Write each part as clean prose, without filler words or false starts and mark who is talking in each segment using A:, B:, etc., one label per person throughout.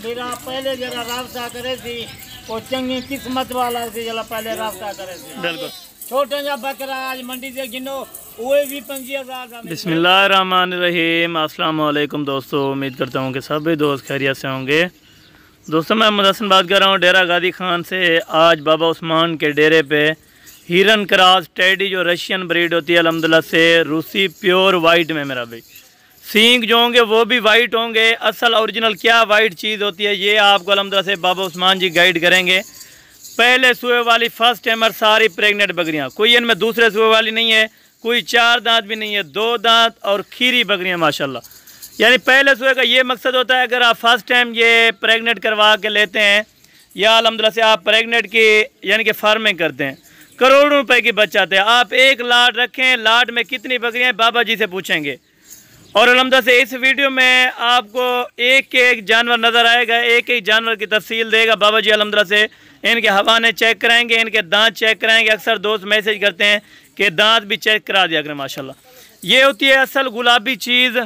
A: मेरा पहले जरा रास्ता करे थी वो चंगी किस्मत वाला से जरा पहले रास्ता करे थी।
B: बिल्कुल
A: छोटा जा बकरा आज मंडी से गिनो वो भी 25,000।
B: बिस्मिल्लाहिर्रहमानिर्रहीम। अस्सलाम वालेकुम दोस्तों, उम्मीद करता हूँ कि सभी दोस्त खैरियत से होंगे। दोस्तों मैं मोहम्मद हसन बात कर रहा हूँ डेरा गादी खान से। आज बाबा उस्मान के डेरे पे हिरन क्रॉस टेडी जो रशियन ब्रीड होती है अल्हम्दुलिल्लाह से रूसी प्योर वाइट में मेरा भाई सींग जो होंगे वो भी वाइट होंगे। असल ओरिजिनल क्या वाइट चीज़ होती है ये आपको अल्हम्दुलिल्लाह से बाबा उस्मान जी गाइड करेंगे। पहले सुए वाली फर्स्ट टाइमर सारी प्रेग्नेंट बकरियाँ, कोई इनमें दूसरे सुए वाली नहीं है, कोई 4 दांत भी नहीं है, 2 दांत और खीरी बकरियाँ माशाल्लाह। यानी पहले सुए का ये मकसद होता है अगर आप फर्स्ट टाइम ये प्रेग्नेंट करवा के लेते हैं या अल्हम्दुलिल्लाह से आप प्रेग्नेंट की यानी कि फार्मिंग करते हैं, करोड़ों रुपए की बचाते हैं। आप एक लाट रखें, लाट में कितनी बकरियाँ बाबा जी से पूछेंगे। और अल्हम्दुलिल्लाह से इस वीडियो में आपको एक एक जानवर नज़र आएगा, एक एक जानवर की तफसील देगा बाबा जी अल्हम्दुलिल्लाह से। इनके हवाने चेक कराएंगे, इनके दांत चेक कराएंगे। अक्सर दोस्त मैसेज करते हैं कि दांत भी चेक करा दिया करें माशाल्लाह। ये होती है असल गुलाबी चीज़।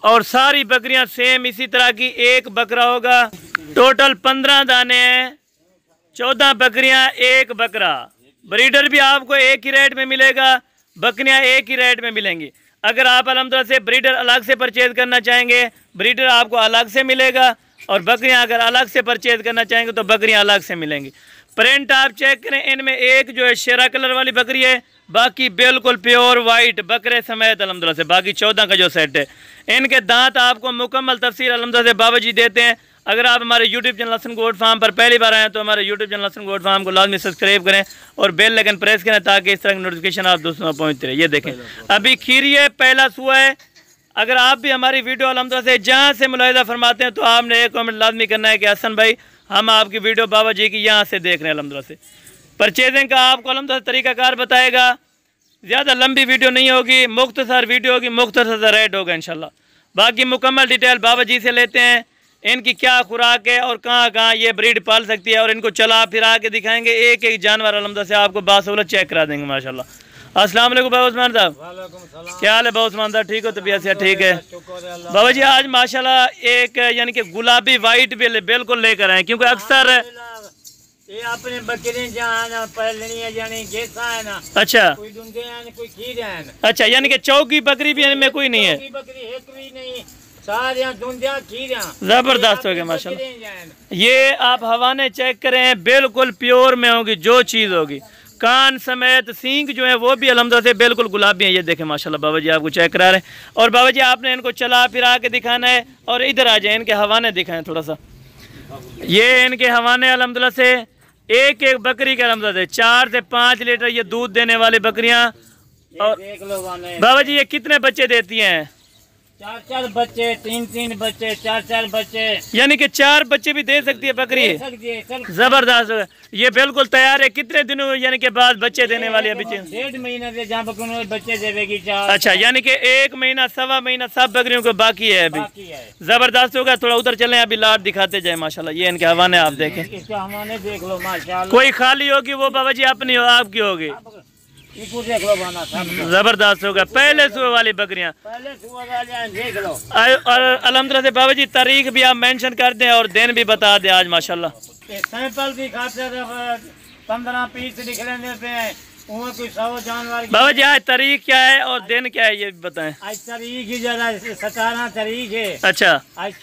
B: और सारी बकरियां सेम इसी तरह की, एक बकरा होगा। टोटल 15 दाने हैं, 14 बकरियां, एक बकरा। ब्रीडर भी आपको एक ही रेट में मिलेगा, बकरियां एक ही रेट में मिलेंगी। अगर आप अल्हम्दुलिल्लाह से ब्रीडर अलग से परचेज़ करना चाहेंगे, ब्रीडर आपको अलग से मिलेगा। और बकरियां अगर अलग से परचेज़ करना चाहेंगे तो बकरियां अलग से मिलेंगी। प्रिंट आप चेक करें, इनमें एक जो है शेरा कलर वाली बकरी है, बाकी बिल्कुल प्योर वाइट बकरे समेत अल्हम्दुलिल्लाह से बाकी 14 का जो सेट है। इनके दांत आपको मुकम्मल तफसीर अल्हम्दुलिल्लाह से बाबा जी देते हैं। अगर आप हमारे YouTube channel Hasan Goat Farm पर पहली बार आएँ तो हमारे YouTube channel Hasan Goat Farm को लाजमी सब्सक्राइब करें और बेल आइकन प्रेस करें ताकि इस तरह की नोटिफिकेशन आप दोस्तों तक पहुँचती रहे। ये देखें अभी खीरी है, पहला सुआ है। अगर आप भी हमारी वीडियो अल्हम्दुलिल्लाह से जहाँ से मुलाहिजा फरमाते हैं तो आपने एक कमेंट लाजमी करना है कि हसन भाई हम आपकी वीडियो बाबा जी की यहाँ से देख रहे हैं अल्हम्दुलिल्लाह से। परचेजिंग का आपको अल्हम्दुलिल्लाह तरीक़ाकार बताएगा। ज़्यादा लंबी वीडियो नहीं होगी, मुख्तसर वीडियो होगी, मुख्तसर सा रेट होगा इंशाल्लाह। बाकी मुकम्मल डिटेल बाबा जी से लेते हैं, इनकी क्या खुराक है और कहाँ कहाँ ये ब्रीड पाल सकती है और इनको चला फिरा के दिखाएंगे। एक एक जानवर अल्हम्दुलिल्लाह से आपको बासहूलत चेक करा देंगे माशाल्लाह। अस्सलाम वालेकुम बाबा उस्मान साहब, क्या हाल है बाबा उस्मान साहब? ठीक हो, तबीयत से ठीक है बाबा जी? आज माशाल्लाह एक यानी कि गुलाबी वाइट बिल्कुल लेकर आए, क्योंकि अक्सर
A: ये अपने बकरे जहाँ पहले यानी जैसा है ना।
B: अच्छा
A: कोई ढूंढे हैं, कोई खीर है ना।
B: अच्छा, यानी कि चौकी बकरी भी इनमें कोई नहीं है?
A: बकरी एक भी नहीं, सारे ढूंढिया खीर
B: जबरदस्त हो गया माशाल्लाह। ये आप हवाने चेक करें, बिल्कुल प्योर में होगी जो चीज़ होगी। कान समेत सींग जो है वो भी अल्हम्दुलिल्लाह से बिल्कुल गुलाबी है। ये देखें माशाल्लाह बाबा जी आपको चेक करा रहे हैं। और बाबा जी आपने इनको चला फिरा के दिखाना है और इधर आ जाए, इनके हवाने दिखाएं थोड़ा सा। ये इनके हवाने अल्हम्दुलिल्लाह से एक एक बकरी का अल्हम्दुलिल्लाह से 4 से 5 लीटर ये दूध देने वाली बकरियां। और बाबा जी ये कितने बच्चे देती हैं?
A: 4 बच्चे, 3 बच्चे, 4 बच्चे,
B: यानी कि 4 बच्चे भी दे सकती है बकरी। जबरदस्त, ये बिल्कुल तैयार है। कितने दिनों यानी के बाद बच्चे देने वाली है? अभी
A: 1.5 महीना से जहाँ बकरियों बच्चे देगी।
B: अच्छा, यानी कि 1 महीना, 1.25 महीना सब बकरियों को बाकी है अभी। जबरदस्त होगा। थोड़ा उधर चलें, अभी लाट दिखाते जाए माशाल्लाह। ये इनके हवाने आप देखें,
A: इसके हवाने देख लो माशाल्लाह।
B: कोई खाली होगी वो बाबा जी अपनी हो, आपकी होगी। जबरदस्त होगा। पहले सुबह वाली बकरियां देख लो। और अल्हम्दुलिल्लाह से बाबा जी तारीख भी आप मेंशन कर दें और दिन भी बता दें आज माशाल्लाह।
A: सैंपल की खातिर 15 पीस निकले देते हैं। कोई 100 जानवर।
B: बाबा जी आज तारीख क्या है और दिन क्या है ये भी बताएं।
A: आज तारीख ही ज़्यादा 17 तारीख है।
B: अच्छा,
A: आज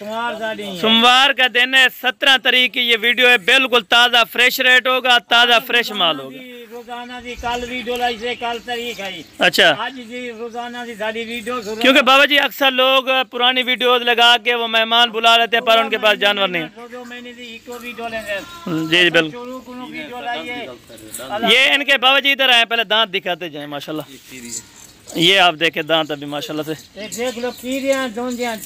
B: सोमवार का दिन है, 17 तारीख की ये वीडियो है। बिल्कुल ताज़ा फ्रेश रेट होगा, ताज़ा फ्रेश माल होगा।
A: रोजाना दी कल वीडियो लाई से कल तारीख है।
B: अच्छा,
A: आज जी रोजाना दी सारी वीडियो।
B: क्योंकि बाबा जी अक्सर लोग पुरानी वीडियोस लगा के वो मेहमान बुला लेते हैं पर उनके पास जानवर नहीं। जी बिल्कुल। ये इनके बाबा जी इधर आए, पहले दांत दिखाते जाए माशाल्लाह। ये आप देखें दांत अभी माशाल्लाह से
A: देख लो।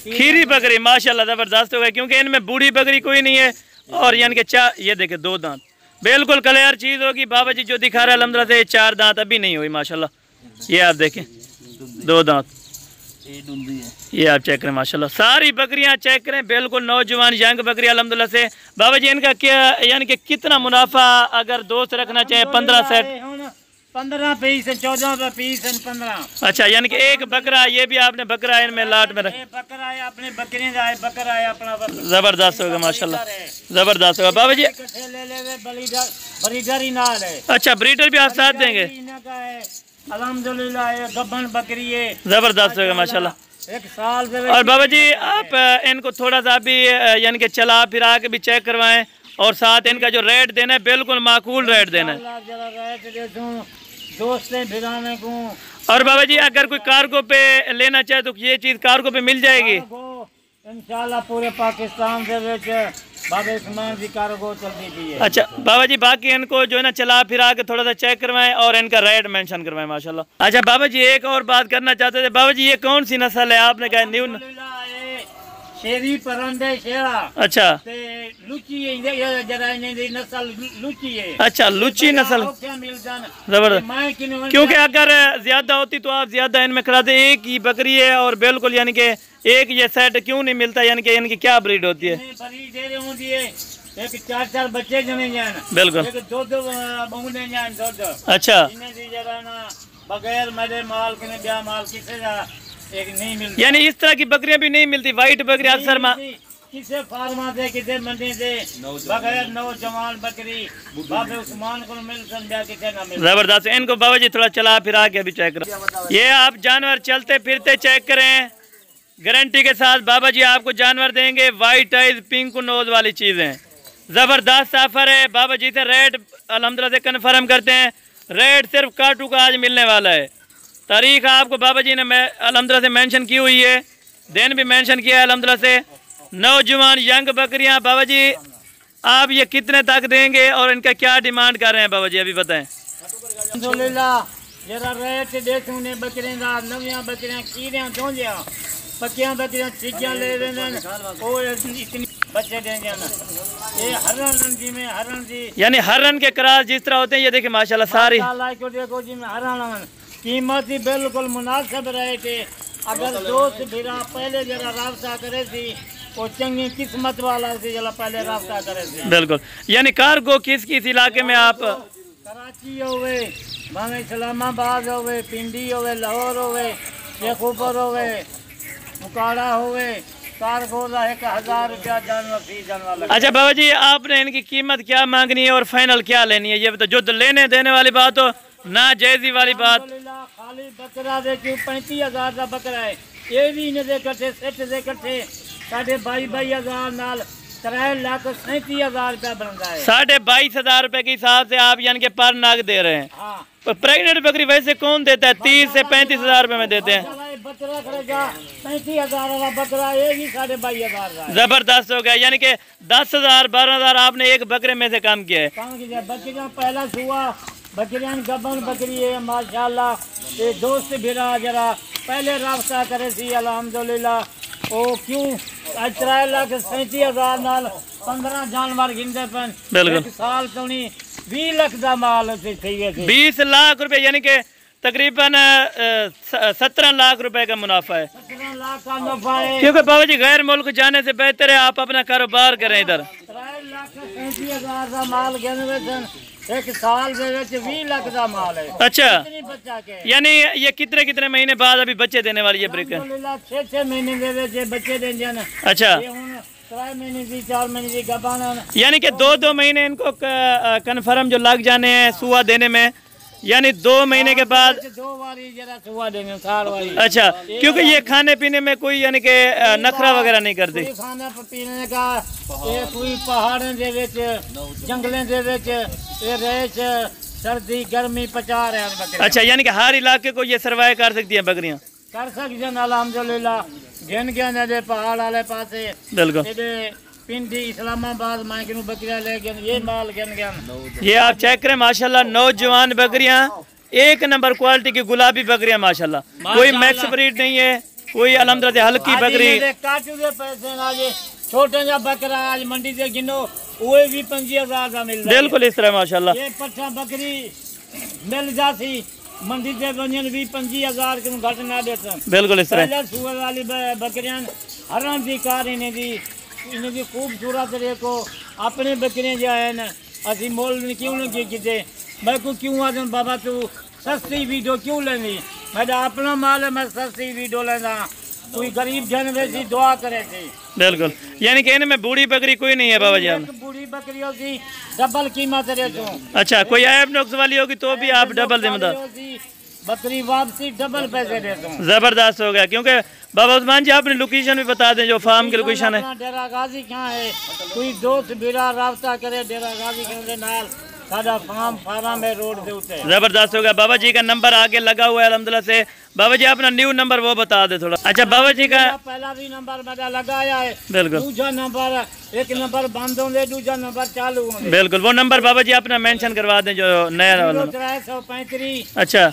B: खीरी बकरी माशाल्लाह जबरदस्त हो गई, क्योंकि इनमें बूढ़ी बकरी कोई नहीं है। और यानी कि 4, ये देखे 2 दांत बिल्कुल क्लियर चीज़ होगी। बाबा जी जो दिखा रहे हैं अल्हम्दुलिल्लाह से 4 दांत अभी नहीं हुई माशाल्लाह। ये आप देखें 2 दांत, ये आप चेक करें माशाल्लाह। सारी बकरियां चेक करें, बिल्कुल नौजवान यंग बकरी अल्हम्दुलिल्लाह से। बाबा जी इनका क्या यानी कि कितना मुनाफा अगर दोस्त रखना चाहे? 15 सेट
A: 15 पीस 14 रुपए पीस 15।
B: अच्छा, यानी कि एक बकरा, ये भी आपने बकरा इनमें लाट में रखा।
A: बकरा है अपने बकरे का है, बकरा है अपना
B: जबरदस्त होगा माशाल्लाह, जबरदस्त होगा बाबा जी।
A: ले ले ब्रीडर ही नाल है।
B: अच्छा, ब्रीडर भी आप साथ देंगे?
A: अल्हम्दुलिल्लाह गब्बन बकरी है,
B: जबरदस्त होगा माशाल्लाह।
A: एक साल से।
B: और बाबा जी आप इनको थोड़ा सा भी यानी कि चला फिरा के भी चेक करवाएं, और साथ इनका जो रेट देना है बिल्कुल माकूल रेट देना है
A: दोस्तें भिराने को।
B: और बाबा जी अगर कोई कार्गो पे लेना चाहे तो ये चीज़ कार्गो पे मिल जाएगी
A: इंशाल्लाह? पूरे पाकिस्तान से बाबा उस्मान जी कार्गो चलती भी है।
B: अच्छा बाबा जी, बाकी इनको जो है ना चला फिरा के थोड़ा सा चेक करवाएं और इनका रेट मेंशन करवाएं माशाल्लाह। अच्छा बाबा जी एक और बात करना चाहते थे, बाबा जी ये कौन सी नस्ल है? आपने कहा न्यू
A: शेरी परंदे शेरा।
B: अच्छा,
A: लुची है जरा नस्ल लुची है।
B: अच्छा, लुची नस्ल, जबरदस्त। क्योंकि अगर ज्यादा होती तो आप ज्यादा इनमें कराते। एक ही बकरी है और बिल्कुल यानी कि एक ये सेट क्यों नहीं मिलता? यानी कि इनकी क्या ब्रीड होती है?
A: एक 4 बच्चे जने जान,
B: बिल्कुल। अच्छा,
A: बगैर मेरे माल के ब्याह माल किसे एक नहीं मिलती,
B: यानी इस तरह की बकरियां भी नहीं मिलती। वाइट बकरी अक्सर
A: किसे फार्मा से किसे मंडी से बगैर नौजवान बकरी बाबे उस्मान को मिल संध्या किसे ना मिल।
B: जबरदस्त। इनको बाबा जी थोड़ा चला फिरा के अभी चेक करो। ये आप जानवर चलते फिरते चेक करें, गारंटी के साथ बाबा जी आपको जानवर देंगे। वाइट आइज पिंक नोज वाली चीजें, जबरदस्त ऑफर है। बाबा जी से रेट अल्हम्दुलिल्लाह से कन्फर्म करते हैं। रेट सिर्फ काटू का आज मिलने वाला है। तारीख आपको बाबा जी ने अल्हम्दुलिल्लाह से मेंशन की हुई है, दिन भी मेंशन किया है अल्हम्दुलिल्लाह से। नौजवान यंग बकरियां बाबा जी आप ये कितने तक देंगे और इनका क्या डिमांड कर रहे हैं बाबा जी अभी बताएं?
A: अल्हम्दुलिल्लाह जरा रेट देखूं ने बकरियां दा नवीं बकरियां कीरियां दोंजियां पक्कियां बकरियां चीज़ां ले लेने ओ इतनी बच्चे देंगे ना। ये हरण जी में हरण जी
B: यानी हरण के क्रास जिस तरह होते हैं, ये देखिए माशाल्लाह सारी
A: को देखो जी में हरण कीमत ही बिल्कुल मुनासिब रहे थे। अगर दोस्त भिरा पहले जरा रास्ता करे थी वो चंगी किस्मत वाला से जरा पहले रास्ता करे थी।
B: बिल्कुल। यानी कार्गो किस इलाके में आप?
A: कराची होवे, भावे इस्लामाबाद होवे, पिंडी होवे, लाहौर होवे, शेखुपुर होवे, मुकाड़ा होवे, कार्गो का 1000 रुपया जानवर फी जानवर।
B: अच्छा बाबा जी आपने इनकी कीमत क्या मांगनी है और फाइनल क्या लेनी है ये बता। जो लेने देने वाली बात हो ना जायजी वाली बात।
A: खाली बकरा दे 35,000 का बकरा है। ये भी इन्हें दे कट्ठे सेट दे कट्ठे 22,000 नाल 3,37,000 रुपया बनता है।
B: 22,500 रुपए के हिसाब से आप यानी कि पर नाग दे रहे हैं।
A: हाँ।
B: तो प्रेग्नेंट बकरी वैसे कौन देता है? 30 से 35,000 रुपए में देते हैं।
A: बकरा खरीदा 35,000 वाला बकरा ये भी 22,500
B: जबरदस्त हो गया। यानी कि 10,000 12,000 आपने एक बकरे में से काम किया है।
A: बकरियां पहला सुआ बकरियां गबन बकरी है माशाल्लाह। ये दोस्त भिरा जरा पहले रास्ता करे थी अल्हम्दुलिल्लाह। ओ क्यों 3,37,000 नाल 15 जानवर गिनते पन।
B: बिल्कुल।
A: साल तो नहीं 20 लाख का माल थी
B: 20 लाख रुपए यानी कि तकरीबन 17 लाख रुपए का मुनाफा है।
A: 17 लाख का मुनाफा है।
B: क्योंकि बाबा जी गैर मुल्क जाने से बेहतर है आप अपना कारोबार करें इधर।
A: 3,37,000 का माल गिनवे एक साल में 20 लाख का माल है।
B: अच्छा
A: बच्चा के
B: यानी ये कितने महीने बाद अभी बच्चे देने वाली है ब्रिक?
A: 6 महीने दे बच्चे देंगे ना।
B: अच्छा
A: 3 महीने की 4 महीने की गबाना।
B: यानी कि 2 महीने इनको कन्फर्म जो लग जाने हैं सुआ देने में, यानी 2 महीने के बाद
A: 2 बारी जरा सुआ देने साल वाली।
B: अच्छा क्योंकि ये खाने पीने में कोई यानी कि नखरा वगैरह नहीं करती।
A: खाने पीने का ये कोई पहाड़ों के विच जंगलों के विच ये रेच सर्दी गर्मी पचा रहे हैं बकरियां।
B: अच्छा यानी कि हर इलाके को ये सर्वाइव कर सकती हैं बकरियां?
A: कर सकते हैं अल्हम्दुलिल्लाह। गिन गया ने पहाड़ वाले पासे
B: बिल्कुल
A: पिंडी इस्लामाबाद मायकनू बकरियां ले गए ये माल गिन गया।
B: ये आप चेक करें माशाल्लाह नौजवान बकरियां एक नंबर क्वालिटी की गुलाबी बकरियां माशाल्लाह। कोई मैक्स ब्रीड नहीं है, कोई अल्हम्दुलिल्लाह हल्की बकरी।
A: काटू दे पैसे ना जे छोटे जा बकरा आज मंडी से गिनो वो भी 25,000 का मिल रहा है।
B: बिल्कुल इस तरह माशाल्लाह।
A: ये पट्ठा बकरी मिल जाती मंडी से वजन भी 25,000 के घट ना देते।
B: बिल्कुल इस तरह
A: सुअर वाली बकरियां हरण दी कार इन्हें खूबसूरत देखो अपने बकरे जो है ना असी मोल क्यों नहीं किते मैं को क्यों आदम बाबा तू सस्ती वीडियो क्यों लेनी, मेरा अपना माल है, मैं सस्ती वीडियो लेना, कोई गरीब जन वैसी दुआ करे थी।
B: बिल्कुल, यानी कहने में बूढ़ी बकरी कोई नहीं है बाबा जी आप?
A: बूढ़ी बकरियों की डबल कीमत रहे तू।
B: अच्छा, कोई ऐब नुक्स वाली होगी तो भी आप डबल जिम्मेदार?
A: बकरी वापसी डबल पैसे देता हूँ।
B: जबरदस्त हो गया, क्योंकि बाबा उस्मान जी अपनी लोकेशन भी बता दें, जो फार्म की लोकेशन है।
A: डेरा गाजी कहाँ है, कोई दोस्त बिरा राब्ता करे डेरा गाजी के नाल, सादा फार्म है रोड के ऊपर।
B: जबरदस्त हो गया। बाबा जी का नंबर आगे लगा हुआ है अल्हम्दुलिल्लाह से। बाबा जी अपना न्यू नंबर वो बता दे थोड़ा। अच्छा बाबा जी का
A: पहला भी नंबर मेरा लगाया है,
B: बिल्कुल।
A: दूसरा नंबर, एक नंबर बंद होंगे, दूसरा नंबर चालू होंगे।
B: बिल्कुल, वो नंबर बाबा जी अपना मेंशन करवा दें जो नया वाला।
A: 335।
B: अच्छा,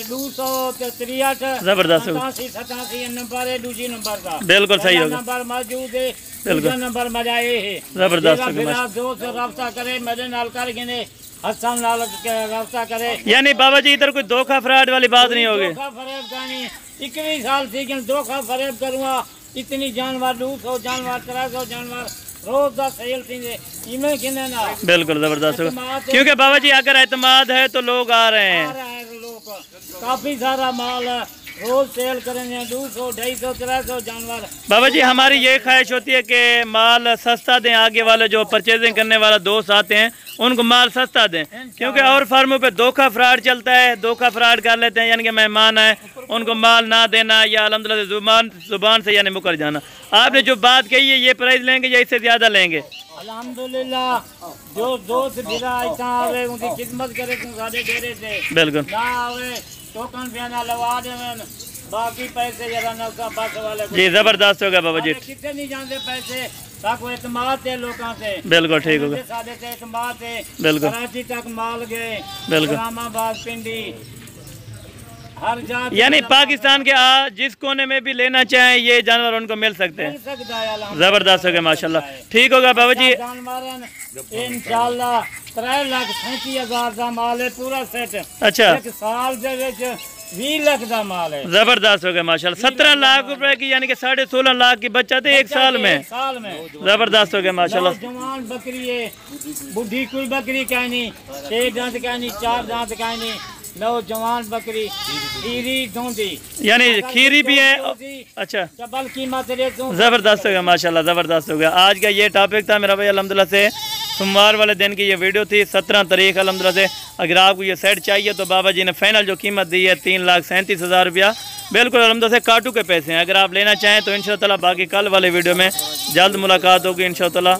A: 263।
B: जबरदस्त
A: 87 नंबर है, दूसरी नंबर का
B: बिल्कुल सही होगा।
A: नंबर मौजूद है,
B: बिल्कुल
A: दूसरा नंबर मेरा ये है।
B: जबरदस्त।
A: मेरा दोस्त राब्ता करे मेरे नाल कर गिने, हसन लाल के राब्ता करे।
B: यानी बाबा जी इधर कोई धोखा फ्रॉड वाली बात नहीं होगी?
A: धोखा फरेब का नहीं, 21 साल से धोखा फरेब करूँगा, इतनी जानवर 200 जानवर 300 जानवर रोज का सेल थी ना।
B: बिल्कुल जबरदस्त होगा, क्योंकि बाबा जी अगर एतमाद है तो लोग आ रहे हैं।
A: लोग काफी सारा माल है, रोज सेल करेंगे 200 250 300 जानवर।
B: बाबा जी हमारी ये ख्वाहिश होती है कि माल सस्ता दें, आगे वाले जो परचेजिंग करने वाला दोस्त आते हैं उनको माल सस्ता दें, क्योंकि और फार्मों पे धोखा फ्रॉड चलता है, धोखा फ्रॉड कर लेते हैं, यानी कि मेहमान आए उनको माल ना देना या अल्हम्दुलिल्लाह जुबान से यानी मुकर जाना। आपने जो बात कही है ये प्राइस लेंगे या इससे ज़्यादा लेंगे?
A: अल्हम्दुलिल्लाह जो दोस्त बिरा इतना आवे उनकी खिदमत करे सारे डेरे से। बिल्कुल ना आवे टोकन बयाना लगा देवन, बाकी पैसे जरा नौका बस वाले
B: जी। जबरदस्त होगा बाबा जी,
A: कितने नहीं जानते पैसे ताको एतमाद है लोगों से।
B: बिल्कुल ठीक होगा,
A: सादे से एतमाद है।
B: बिल्कुल
A: कराची तक माल गए,
B: बिल्कुल
A: इस्लामाबाद पिंडी हर जात,
B: यानी पाकिस्तान के जिस कोने में भी लेना चाहें ये जानवर उनको मिल सकते हैं। जबरदस्त हो गया माशाल्लाह। ठीक होगा बाबा जी,
A: इंशाल्लाह 3,37,000 का माल है पूरा सेट।
B: अच्छा,
A: एक साल दे विच 20 लाख का माल है।
B: जबरदस्त हो गया माशाल्लाह। 17 लाख रुपए की यानी कि 16.5 लाख की बचत है एक साल में। जबरदस्त हो गया माशाल्लाह।
A: जवान बकरी है, बुढ़ी कोई बकरी कहनी, 6 दांत कहनी, 4 दांत कहनी, नौजवान बकरी खीरी दूंधी, यानी
B: खीरी भी है। अच्छा,
A: डबल कीमत दे दूं।
B: जबरदस्त हो गया माशाल्लाह, जबरदस्त हो गया। आज का ये टॉपिक था मेरा भाई अल्हम्दुलिल्लाह से। सोमवार वाले दिन की ये वीडियो थी, 17 तारीख अल्हम्दुलिल्लाह से। अगर आपको ये सेट चाहिए तो बाबा जी ने फाइनल जो कीमत दी है 3,37,000 रुपया, बिल्कुल अल्हम्दुलिल्लाह से काटू के पैसे हैं। अगर आप लेना चाहें तो इंशाअल्लाह बाकी कल वाले वीडियो में जल्द मुलाकात होगी इंशाअल्लाह।